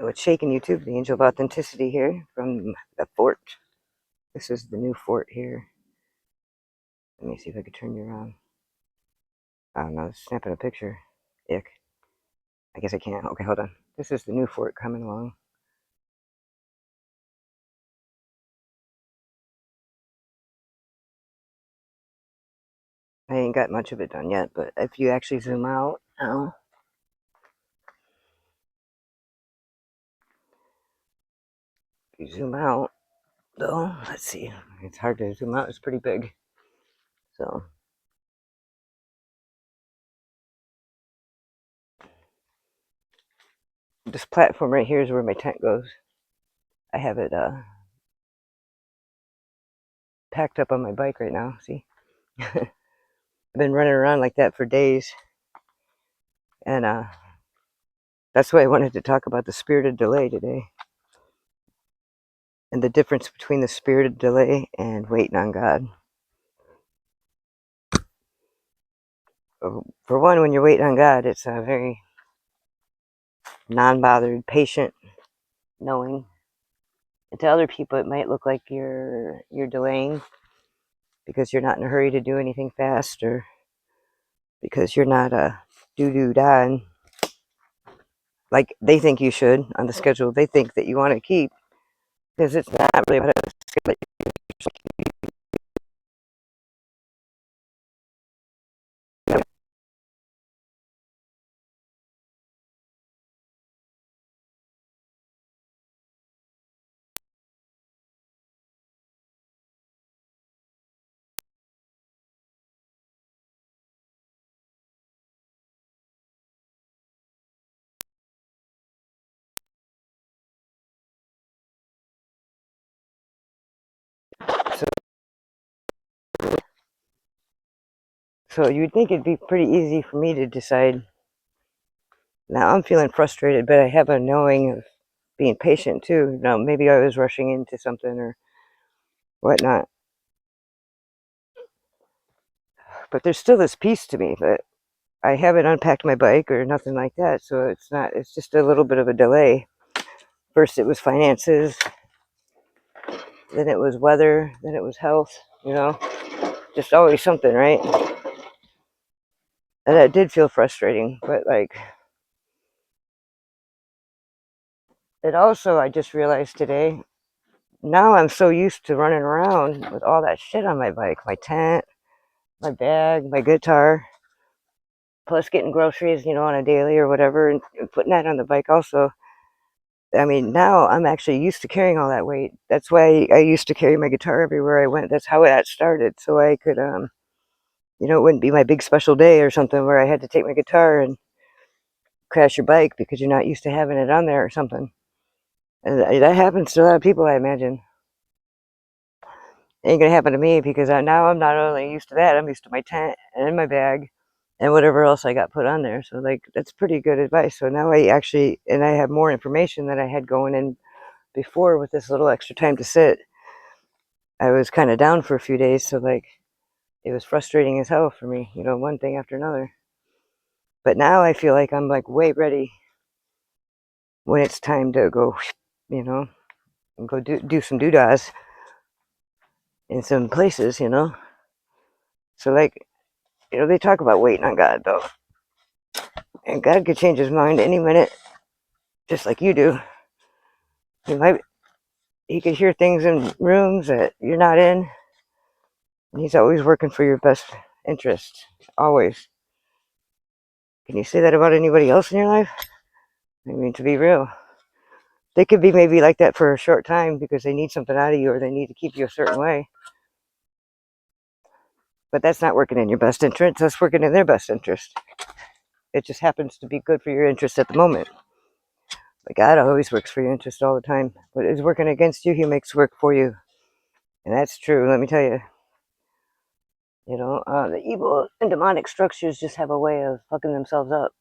What's shaking YouTube? The Angel of Authenticity here from the fort. This is the new fort here. Let me see if I can turn you around. I don't know, snapping a picture. Ick. I guess I can't. Okay, hold on. This is the new fort coming along. I ain't got much of it done yet, but if you actually zoom out, if you zoom out, though, let's see. It's hard to zoom out. It's pretty big. So this platform right here is where my tent goes. I have it packed up on my bike right now. See, I've been running around like that for days, and that's why I wanted to talk about the spirit of delay today, and the difference between the spirit of delay and waiting on God. For one, when you're waiting on God, it's a very non-bothered, patient knowing. And to other people, it might look like you're delaying because you're not in a hurry to do anything fast, or because you're not a done like they think you should on the schedule they think that you want to keep, because it's not really about a schedule. So, so you'd think it'd be pretty easy for me to decide. Now I'm feeling frustrated, but I have a knowing of being patient too. Now maybe I was rushing into something or whatnot, but there's still this piece to me that I haven't unpacked my bike or nothing like that. So it's not. It's just a little bit of a delay. First it was finances, then it was weather, then it was health. Just always something, right? And that did feel frustrating, but like it also, I just realized today, now I'm so used to running around with all that shit on my bike, my tent, my bag, my guitar, plus getting groceries, on a daily or whatever, and putting that on the bike also. I mean, now I'm actually used to carrying all that weight. That's why I used to carry my guitar everywhere I went. That's how that started. So I could, it wouldn't be my big special day or something where I had to take my guitar and crash your bike because you're not used to having it on there or something. And that happens to a lot of people, I imagine. It ain't gonna happen to me because now I'm not only used to that, I'm used to my tent and my bag and whatever else I got put on there. So like that's pretty good advice. So now I have more information than I had going in before with this little extra time to sit. I was kind of down for a few days, so like it was frustrating as hell for me, one thing after another. But now I feel like I'm like way ready when it's time to go, and go do some doodahs in some places. So like, they talk about waiting on God though, and God could change his mind any minute, just like you do. He could hear things in rooms that you're not in, and he's always working for your best interest, always. Can you say that about anybody else in your life? I mean, to be real, they could be maybe like that for a short time because they need something out of you or they need to keep you a certain way. But that's not working in your best interest. That's working in their best interest. It just happens to be good for your interest at the moment. But God always works for your interest all the time. What is working against you, he makes work for you. And that's true, let me tell you. The evil and demonic structures just have a way of fucking themselves up.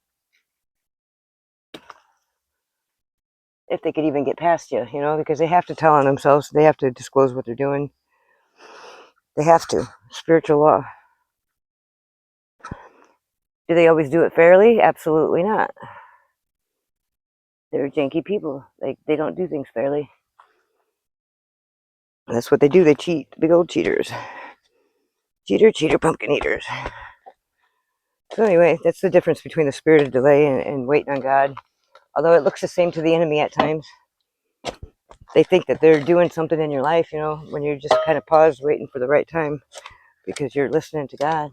If they could even get past you, because they have to tell on themselves. They have to disclose what they're doing. They have to. Spiritual law. Do they always do it fairly? Absolutely not. They're janky people. They don't do things fairly. That's what they do. They cheat. Big old cheaters. Cheater, pumpkin eaters. So anyway, that's the difference between the spirit of delay and waiting on God. Although it looks the same to the enemy at times. They think that they're doing something in your life, when you're just kind of paused waiting for the right time because you're listening to God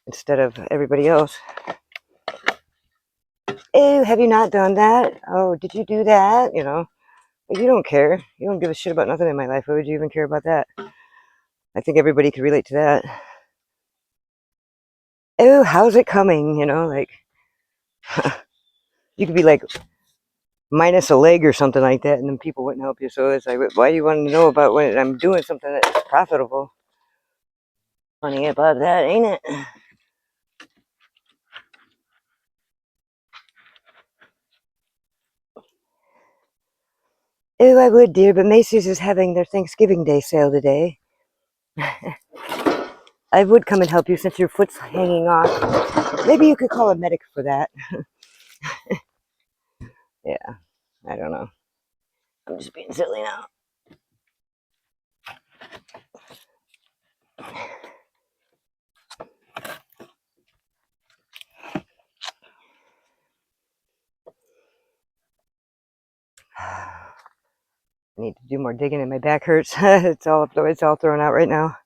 instead of everybody else. Oh, have you not done that? Oh, did you do that? But you don't care. You don't give a shit about nothing in my life. Why would you even care about that? I think everybody could relate to that. Oh, how's it coming? You could be like minus a leg or something like that, and then people wouldn't help you. So it's like, why do you want to know about when I'm doing something that's profitable? Funny about that, ain't it? Oh, I would, dear, but Macy's is having their Thanksgiving Day sale today. I would come and help you since your foot's hanging off. Maybe you could call a medic for that. Yeah, I don't know. I'm just being silly now. I need to do more digging and my back hurts. It's all thrown out right now.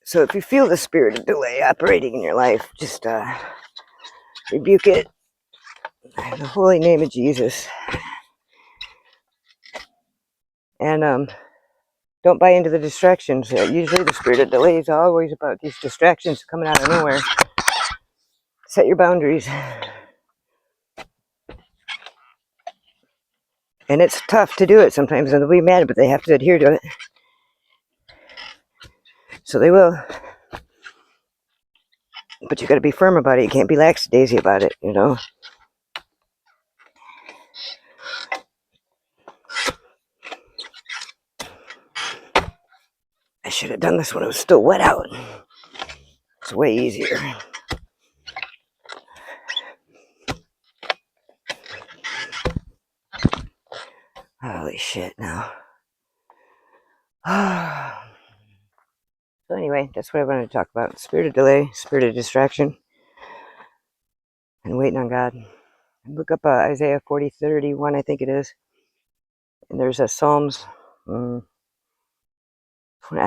So if you feel the spirit of delay operating in your life, just rebuke it in the holy name of Jesus. And don't buy into the distractions. Usually the spirit of delay is always about these distractions coming out of nowhere. Set your boundaries. And it's tough to do it sometimes, and they'll be mad, but they have to adhere to it. So they will. But you got to be firm about it. You can't be lackadaisy about it, I should have done this when it was still wet out. It's way easier. Holy shit now. So anyway, that's what I wanted to talk about. Spirit of delay, spirit of distraction, and waiting on God. Look up Isaiah 40:31, I think it is. And there's a Psalms, I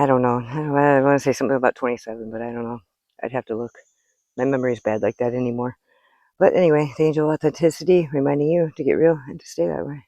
don't know. I want to say something about 27, but I don't know. I'd have to look. My memory's bad like that anymore. But anyway, the angel of authenticity reminding you to get real and to stay that way.